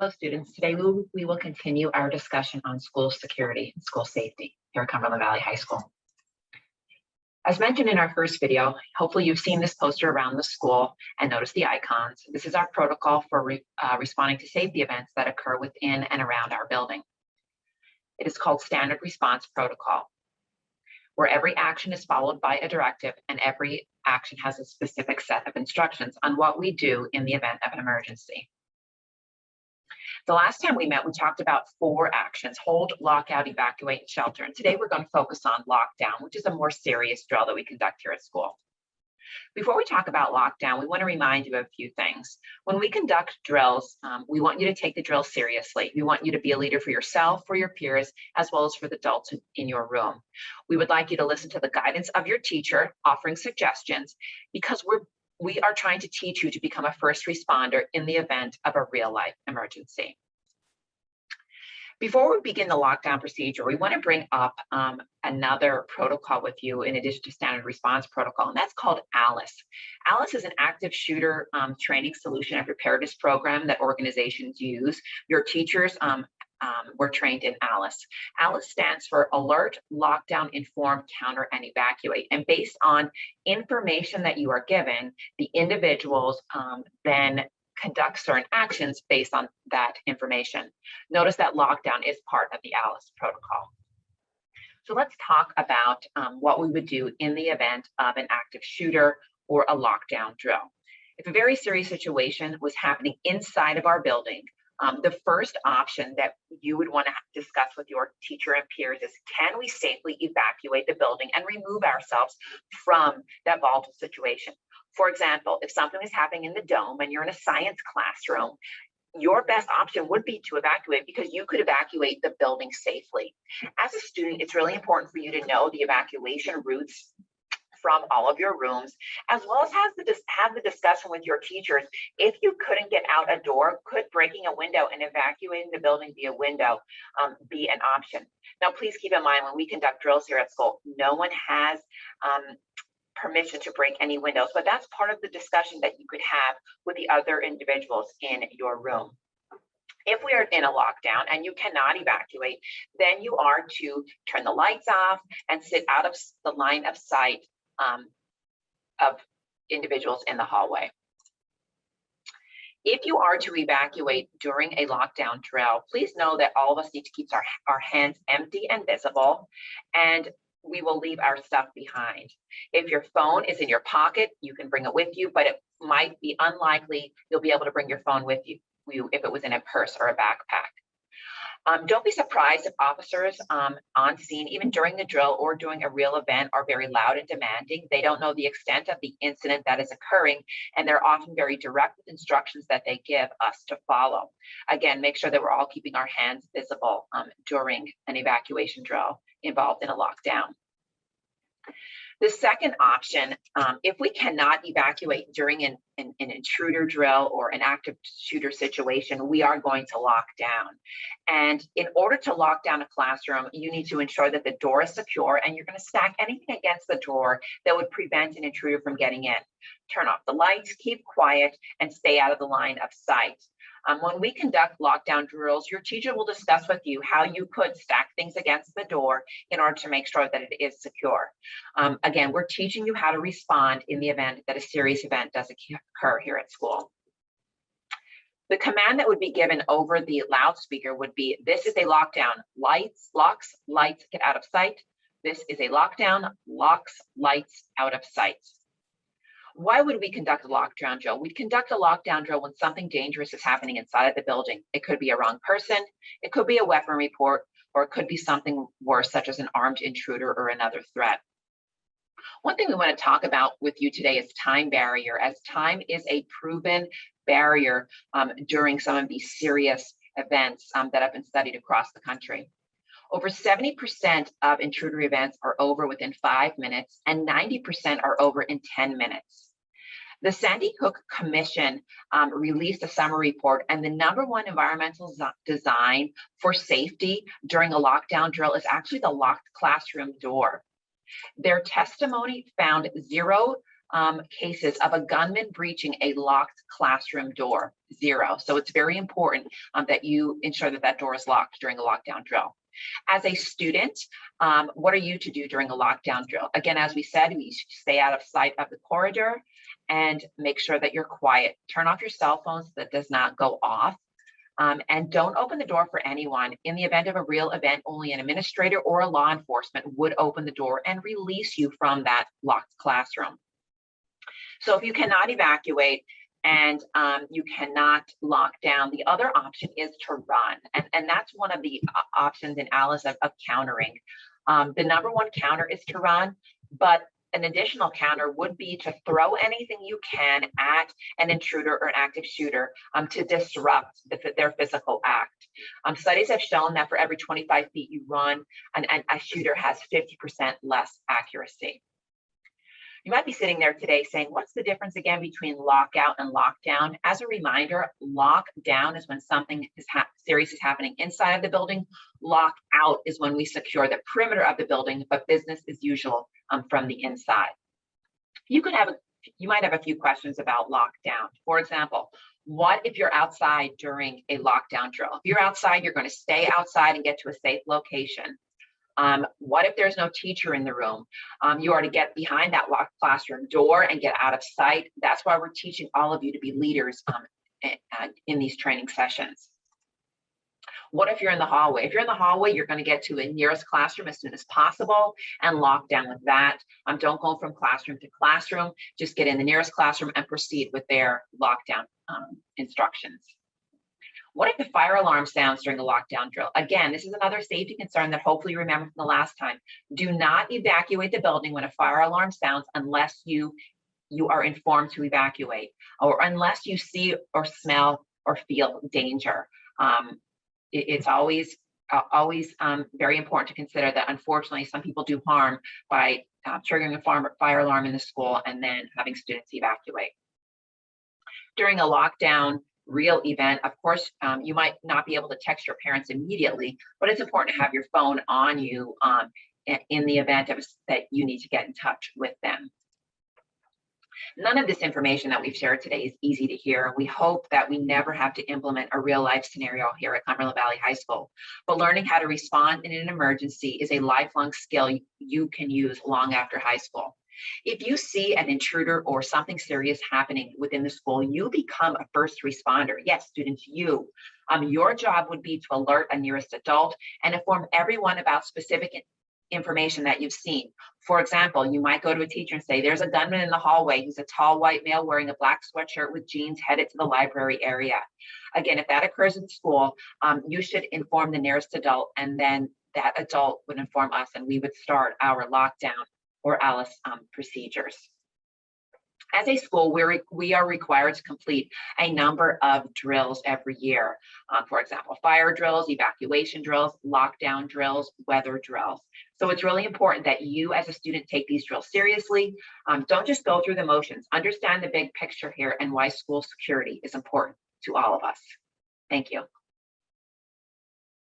Hello, students. Today we will continue our discussion on school security and school safety here at Cumberland Valley High School. As mentioned in our first video, hopefully you've seen this poster around the school and noticed the icons. This is our protocol for responding to safety events that occur within and around our building. It is called Standard Response Protocol, where every action is followed by a directive and every action has a specific set of instructions on what we do in the event of an emergency. The last time we met, we talked about 4 actions: hold, lockout, evacuate, and shelter. And today we're going to focus on lockdown, which is a more serious drill that we conduct here at school. Before we talk about lockdown, we want to remind you of a few things. When we conduct drills, we want you to take the drill seriously. We want you to be a leader for yourself, for your peers, as well as for the adults in your room. We would like you to listen to the guidance of your teacher, offering suggestions, because we are trying to teach you to become a first responder in the event of a real-life emergency. Before we begin the lockdown procedure, we want to bring up another protocol with you in addition to standard response protocol, and that's called ALICE. ALICE is an active shooter training solution and preparedness program that organizations use. Your teachers were trained in ALICE. ALICE stands for Alert, Lockdown, Inform, Counter, and Evacuate. And based on information that you are given, the individuals then conduct certain actions based on that information. Notice that lockdown is part of the ALICE protocol. So let's talk about what we would do in the event of an active shooter or a lockdown drill. If a very serious situation was happening inside of our building, the first option that you would want to discuss with your teacher and peers is, can we safely evacuate the building and remove ourselves from that volatile situation? For example, if something is happening in the dome and you're in a science classroom, your best option would be to evacuate, because you could evacuate the building safely. As a student, it's really important for you to know the evacuation routes from all of your rooms, as well as have the discussion with your teachers. If you couldn't get out a door, could breaking a window and evacuating the building via window be an option? Now, please keep in mind, when we conduct drills here at school, no one has permission to break any windows, but that's part of the discussion that you could have with the other individuals in your room. If we are in a lockdown and you cannot evacuate, then you are to turn the lights off and sit out of the line of sight of individuals in the hallway. If you are to evacuate during a lockdown drill, please know that all of us need to keep our hands empty and visible, and we will leave our stuff behind. If your phone is in your pocket, you can bring it with you, but it might be unlikely you'll be able to bring your phone with you if it was in a purse or a backpack. Don't be surprised if officers on scene, even during the drill or during a real event, are very loud and demanding. They don't know the extent of the incident that is occurring, and they're often very direct with instructions that they give us to follow. Again, make sure that we're all keeping our hands visible during an evacuation drill involved in a lockdown. The second option, if we cannot evacuate during an intruder drill or an active shooter situation, we are going to lock down. And in order to lock down a classroom, you need to ensure that the door is secure, and you're going to stack anything against the door that would prevent an intruder from getting in. Turn off the lights, keep quiet, and stay out of the line of sight. When we conduct lockdown drills, your teacher will discuss with you how you could stack things against the door in order to make sure that it is secure. Again, we're teaching you how to respond in the event that a serious event does occur here at school. The command that would be given over the loudspeaker would be, this is a lockdown, locks, lights, get out of sight. This is a lockdown, locks, lights, out of sight. Why would we conduct a lockdown drill? We'd conduct a lockdown drill when something dangerous is happening inside of the building. It could be a wrong person, it could be a weapon report, or it could be something worse, such as an armed intruder or another threat. One thing we want to talk about with you today is time barrier, as time is a proven barrier during some of these serious events that have been studied across the country. Over 70% of intruder events are over within 5 minutes, and 90% are over in 10 minutes. The Sandy Hook Commission released a summary report, and the #1 environmental design for safety during a lockdown drill is actually the locked classroom door. Their testimony found 0 cases of a gunman breaching a locked classroom door? 0. So it's very important that you ensure that that door is locked during a lockdown drill. As a student, what are you to do during a lockdown drill? Again, as we said, we should stay out of sight of the corridor and make sure that you're quiet. Turn off your cell phones so that does not go off. And don't open the door for anyone. In the event of a real event, only an administrator or a law enforcement would open the door and release you from that locked classroom. So if you cannot evacuate and you cannot lock down, the other option is to run. And that's one of the options in Alice of countering. The number one counter is to run, but an additional counter would be to throw anything you can at an intruder or an active shooter to disrupt their physical act. Studies have shown that for every 25 feet you run, a shooter has 50% less accuracy. You might be sitting there today saying, what's the difference again between lockout and lockdown? As a reminder, lockdown is when something serious is happening inside of the building. Lockout is when we secure the perimeter of the building, but business as usual from the inside. You might have a few questions about lockdown. For example, what if you're outside during a lockdown drill? If you're outside, you're going to stay outside and get to a safe location. What if there's no teacher in the room? You are to get behind that locked classroom door and get out of sight. That's why we're teaching all of you to be leaders in these training sessions. What if you're in the hallway? If you're in the hallway, you're going to get to a nearest classroom as soon as possible and lock down with that. Don't go from classroom to classroom. Just get in the nearest classroom and proceed with their lockdown instructions. What if the fire alarm sounds during the lockdown drill? Again, this is another safety concern that hopefully you remember from the last time. Do not evacuate the building when a fire alarm sounds unless you are informed to evacuate, or unless you see or smell or feel danger. It's always very important to consider that unfortunately some people do harm by triggering a fire alarm in the school and then having students evacuate. During a lockdown real event, of course, you might not be able to text your parents immediately, but it's important to have your phone on you in the event that you need to get in touch with them. None of this information that we've shared today is easy to hear. We hope that we never have to implement a real life scenario here at Cumberland Valley High School, but learning how to respond in an emergency is a lifelong skill you can use long after high school. If you see an intruder or something serious happening within the school, you become a first responder. Yes, students, you. Your job would be to alert a nearest adult and inform everyone about specific information that you've seen. For example, you might go to a teacher and say, there's a gunman in the hallway. He's a tall white male wearing a black sweatshirt with jeans headed to the library area. Again, if that occurs in school, you should inform the nearest adult, and then that adult would inform us, and we would start our lockdown or Alice procedures. As a school, we are required to complete a number of drills every year. For example, fire drills, evacuation drills, lockdown drills, weather drills. So it's really important that you as a student take these drills seriously. Don't just go through the motions. Understand the big picture here and why school security is important to all of us. Thank you.